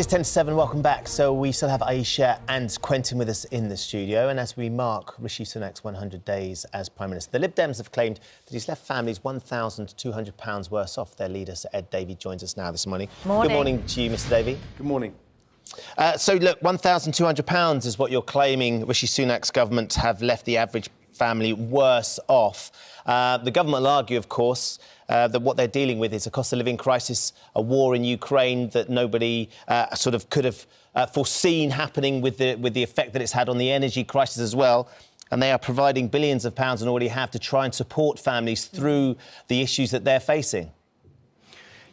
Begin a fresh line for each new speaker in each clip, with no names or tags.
is 10 to 7, welcome back. So we still have Aisha and Quentin with us in the studio, and as we mark Rishi Sunak's 100 days as Prime Minister, the Lib Dems have claimed that he's left families £1,200 worse off. Their leader, Sir Ed Davey, joins us now this morning.
Morning.
Good morning to you, Mr Davey.
Good morning.
So look, £1,200 is what you're claiming Rishi Sunak's government have left the average family worse off. The government will argue, of course, that what they're dealing with is a cost of living crisis, a war in Ukraine that nobody sort of could have foreseen happening with the effect that it's had on the energy crisis as well. And they are providing billions of pounds and already have to try and support families through the issues that they're facing.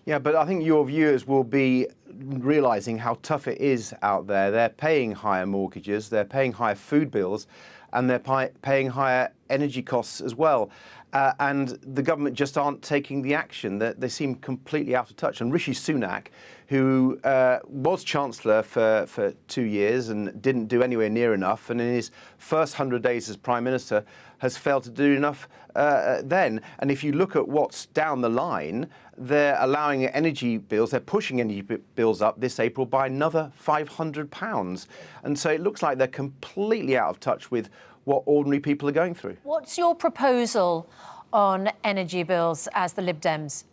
Yeah, but I think your viewers will be realising how tough it is out there. They're paying higher mortgages, they're paying higher food bills, and they're paying higher energy costs as well. And the government just aren't taking the action. They seem completely out of touch. And Rishi Sunak, who was Chancellor for 2 years and didn't do anywhere near enough, and in his first 100 days as Prime Minister has failed to do enough then. And if you look at what's down the line, they're allowing energy bills, they're pushing energy bills up this April by another £500. And so it looks like they're completely out of touch with what ordinary people are going through.
What's your proposal on energy bills as the Lib Dems?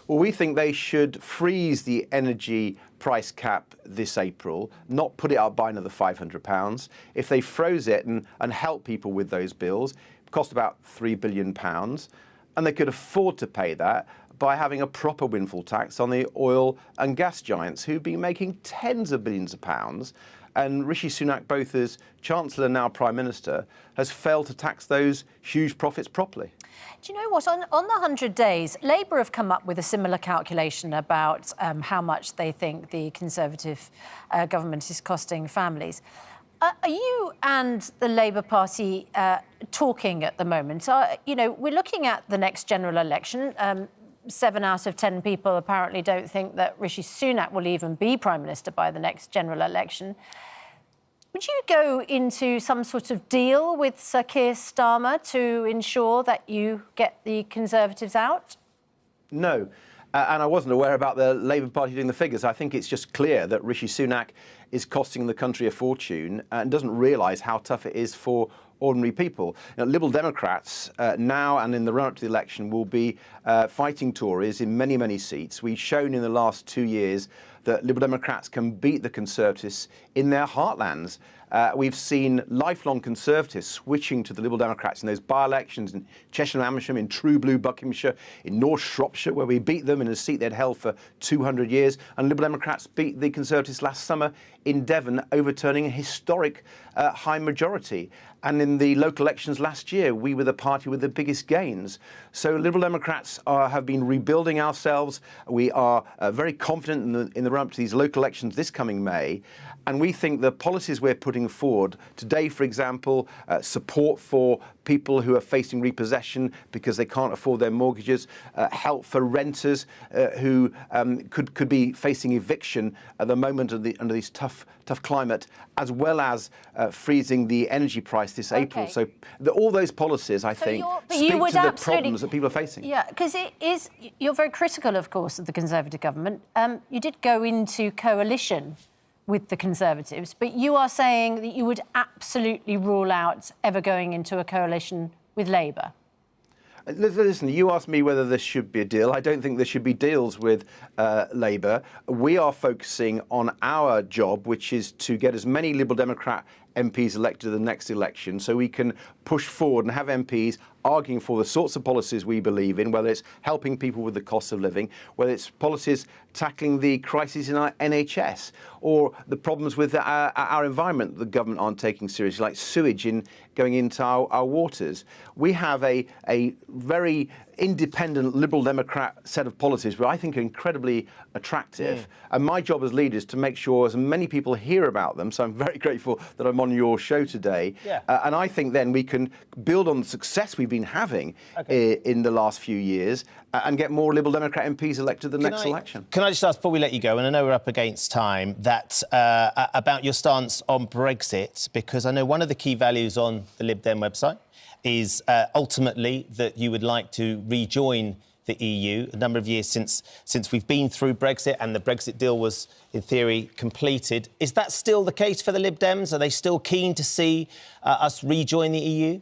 Well, we think they should freeze the energy price cap this April, not put it up by another £500. If they froze it and help people with those bills, it cost about £3 billion, and they could afford to pay that by having a proper windfall tax on the oil and gas giants who've been making tens of billions of pounds. And Rishi Sunak, both as Chancellor and now Prime Minister, has failed to tax those huge profits properly.
Do you know what? On the 100 days, Labour have come up with a similar calculation about how much they think the Conservative government is costing families. Are you and the Labour Party talking at the moment? You know, we're looking at the next general election. 7 out of 10 people apparently don't think that Rishi Sunak will even be Prime Minister by the next general election. Would you go into some sort of deal with Sir Keir Starmer to ensure that you get the Conservatives out?
No. And I wasn't aware about the Labour Party doing the figures. I think it's just clear that Rishi Sunak is costing the country a fortune and doesn't realise how tough it is for ordinary people. You know, Liberal Democrats now and in the run-up to the election will be fighting Tories in many, many seats. We've shown in the last 2 years that Liberal Democrats can beat the Conservatives in their heartlands. We've seen lifelong Conservatives switching to the Liberal Democrats in those by-elections in Cheshire and Amersham, in True Blue Buckinghamshire, in North Shropshire, where we beat them in a seat they'd held for 200 years. And Liberal Democrats beat the Conservatives last summer in Devon, overturning a historic high majority. And in the local elections last year, we were the party with the biggest gains. So Liberal Democrats have been rebuilding ourselves. We are very confident in the run-up to these local elections this coming May. And we think the policies we're putting forward today, for example, support for people who are facing repossession because they can't afford their mortgages, help for renters who could be facing eviction at the moment under this tough climate, as well as freezing the energy price this April. So all those policies, I think, speak to the problems that people are facing.
Yeah, because you're very critical, of course, of the Conservative government. You did go into coalition with the Conservatives, but you are saying that you would absolutely rule out ever going into a coalition with Labour.
Listen, you asked me whether there should be a deal. I don't think there should be deals with Labour. We are focusing on our job, which is to get as many Liberal Democrat MPs elected to the next election so we can push forward and have MPs arguing for the sorts of policies we believe in, whether it's helping people with the cost of living, whether it's policies tackling the crises in our NHS or the problems with our environment the government aren't taking seriously, like sewage going into our waters. We have a very independent Liberal Democrat set of policies which I think are incredibly attractive. And my job as leader is to make sure as many people hear about them. So I'm very grateful that I'm on your show today. And I think then we can build on the success we've been having in the last few years and get more Liberal Democrat MPs elected the next election.
Can I just ask, before we let you go, and I know we're up against time, that about your stance on Brexit, because I know one of the key values on the Lib Dem website is ultimately that you would like to rejoin the EU, a number of years since we've been through Brexit and the Brexit deal was, in theory, completed. Is that still the case for the Lib Dems? Are they still keen to see us rejoin the EU?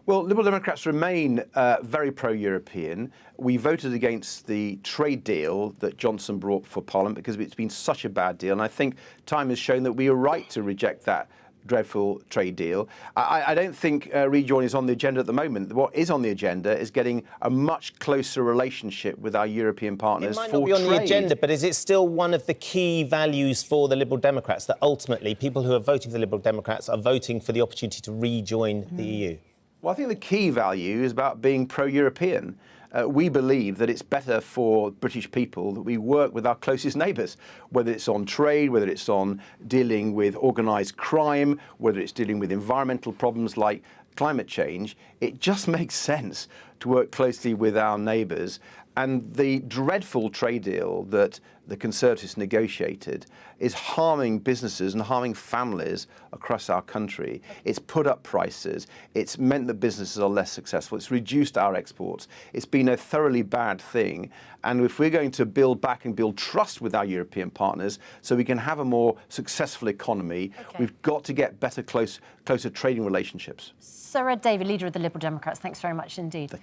Well, Liberal Democrats remain very pro-European. We voted against the trade deal that Johnson brought for Parliament because it's been such a bad deal. And I think time has shown that we are right to reject that dreadful trade deal. I don't think rejoin is on the agenda at the moment. What is on the agenda is getting a much closer relationship with our European partners for trade.
It might not be on the agenda, but is it still one of the key values for the Liberal Democrats, that ultimately people who are voting for the Liberal Democrats are voting for the opportunity to rejoin the EU?
Well, I think the key value is about being pro-European. We believe that it's better for British people that we work with our closest neighbours, whether it's on trade, whether it's on dealing with organised crime, whether it's dealing with environmental problems like climate change. It just makes sense to work closely with our neighbours. And the dreadful trade deal that the Conservatives negotiated is harming businesses and harming families across our country. It's put up prices. It's meant that businesses are less successful. It's reduced our exports. It's been a thoroughly bad thing. And if we're going to build back and build trust with our European partners so we can have a more successful economy, we've got to get better, closer trading relationships.
Sir Ed Davey, leader of the Liberal Democrats, thanks very much indeed.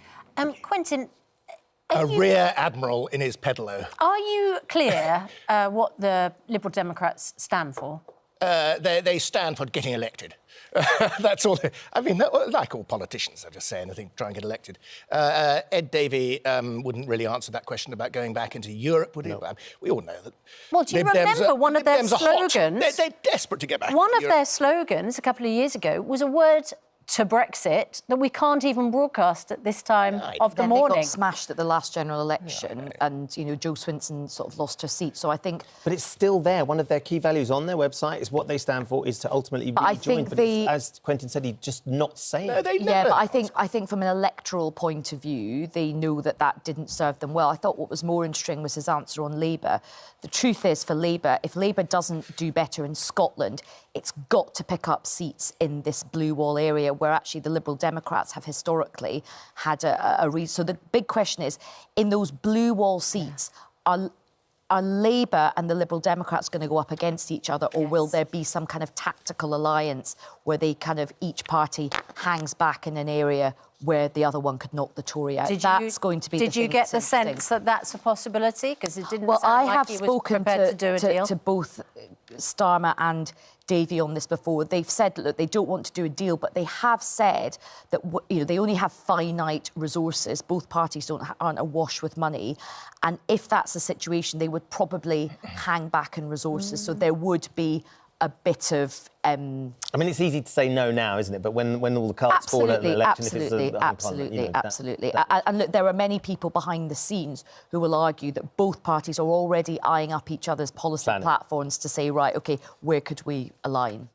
Quentin,
a rear admiral in his pedalo.
Are you clear what the Liberal Democrats stand for?
They stand for getting elected. That's all. I mean, like all politicians, they just say anything to try and get elected. Ed Davey wouldn't really answer that question about going back into Europe, would he? No. We all know that.
Well, do you remember one of their slogans?
They're desperate to get back.
One of their slogans a couple of years ago was a word to Brexit that we can't even broadcast at this time of the morning.
They got smashed at the last general election, and you know Jo Swinson sort of lost her seat. So I think,
but it's still there. One of their key values on their website is what they stand for is to ultimately be joined. But as Quentin said, he's just not saying.
No, they never.
Yeah, but I think from an electoral point of view, they know that didn't serve them well. I thought what was more interesting was his answer on Labour. The truth is, for Labour, if Labour doesn't do better in Scotland, it's got to pick up seats in this blue wall area where actually the Liberal Democrats have historically had a reason. So the big question is, in those blue wall seats, are Labour and the Liberal Democrats going to go up against each other, or will there be some kind of tactical alliance where they kind of each party hangs back in an area where the other one could knock the Tory out? That's going to be the thing.
Did you get the sense that that's a possibility? Because it didn't sound
I
like
have
he was
spoken
prepared to do a deal.
to both Starmer and Davey on this before. They've said that they don't want to do a deal, but they have said that they only have finite resources. Both parties aren't awash with money, and if that's the situation, they would probably hang back in resources. So there would be a bit of.
I mean, it's easy to say no now, isn't it? But when all the cards fall at an election,
absolutely. And look, there are many people behind the scenes who will argue that both parties are already eyeing up each other's policy platforms to say, right, OK, where could we align?